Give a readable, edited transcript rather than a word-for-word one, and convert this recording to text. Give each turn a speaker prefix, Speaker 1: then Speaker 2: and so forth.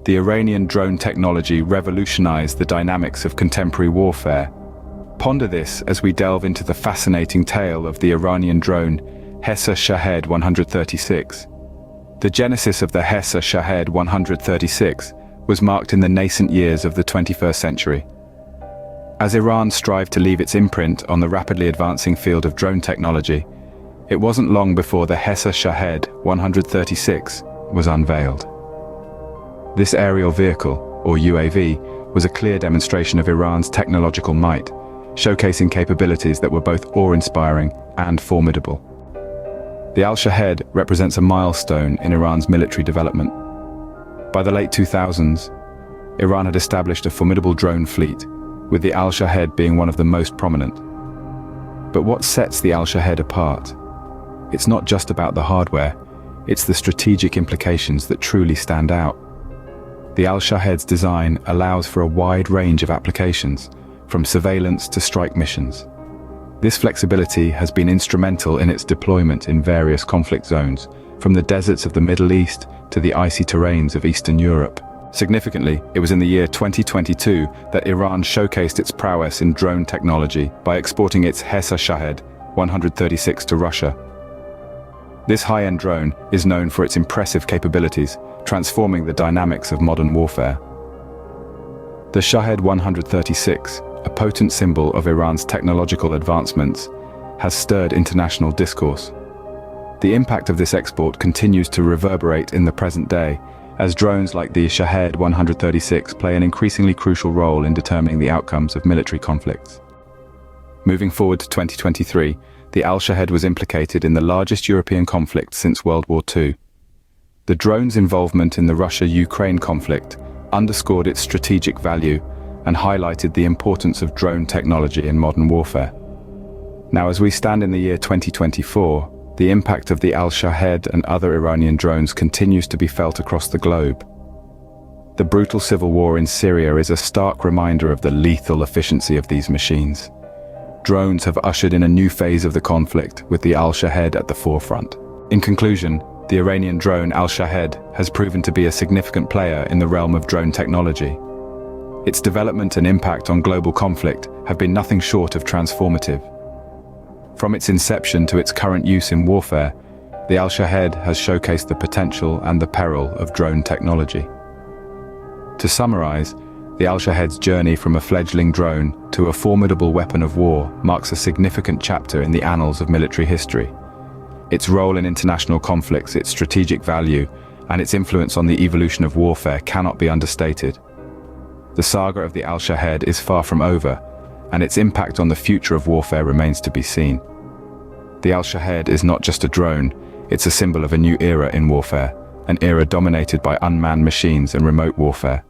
Speaker 1: the Iranian drone technology revolutionized the dynamics of contemporary warfare. Ponder this as we delve into the fascinating tale of the Iranian drone Birth of Al Shahed 136. The genesis of the Birth of Al Shahed 136 was marked in the nascent years of the 21st century. As Iran strived to leave its imprint on the rapidly advancing field of drone technology, it wasn't long before the Birth of Al Shahed 136 was unveiled. This aerial vehicle, or UAV, was a clear demonstration of Iran's technological might, showcasing capabilities that were both awe-inspiring and formidable. The Al Shahed represents a milestone in Iran's military development. By the late 2000s, Iran had established a formidable drone fleet, with the Al Shahed being one of the most prominent. But what sets the Al Shahed apart? It's not just about the hardware, it's the strategic implications that truly stand out. The Al Shahed's design allows for a wide range of applications, from surveillance to strike missions. This flexibility has been instrumental in its deployment in various conflict zones, from the deserts of the Middle East to the icy terrains of Eastern Europe. Significantly, it was in the year 2022 that Iran showcased its prowess in drone technology by exporting its Birth of Al Shahed 136 to Russia. This high-end drone is known for its impressive capabilities, transforming the dynamics of modern warfare. The Shahed 136, a potent symbol of Iran's technological advancements, has stirred international discourse. The impact of this export continues to reverberate in the present day, as drones like the Shahed 136 play an increasingly crucial role in determining the outcomes of military conflicts. Moving forward to 2023, the Al Shahed was implicated in the largest European conflict since World War II. The drone's involvement in the Russia-Ukraine conflict underscored its strategic value and highlighted the importance of drone technology in modern warfare. Now, as we stand in the year 2024, the impact of the Al Shahed and other Iranian drones continues to be felt across the globe. The brutal civil war in Syria is a stark reminder of the lethal efficiency of these machines. Drones have ushered in a new phase of the conflict, with the Al Shahed at the forefront. In conclusion, the Iranian drone Al Shahed has proven to be a significant player in the realm of drone technology. Its development and impact on global conflict have been nothing short of transformative. From its inception to its current use in warfare, the Al Shahed has showcased the potential and the peril of drone technology. To summarize, the Al Shahed's journey from a fledgling drone to a formidable weapon of war marks a significant chapter in the annals of military history. Its role in international conflicts, its strategic value, and its influence on the evolution of warfare cannot be understated. The saga of the Al Shahed is far from over, and its impact on the future of warfare remains to be seen. The Al Shahed is not just a drone, it's a symbol of a new era in warfare, an era dominated by unmanned machines and remote warfare.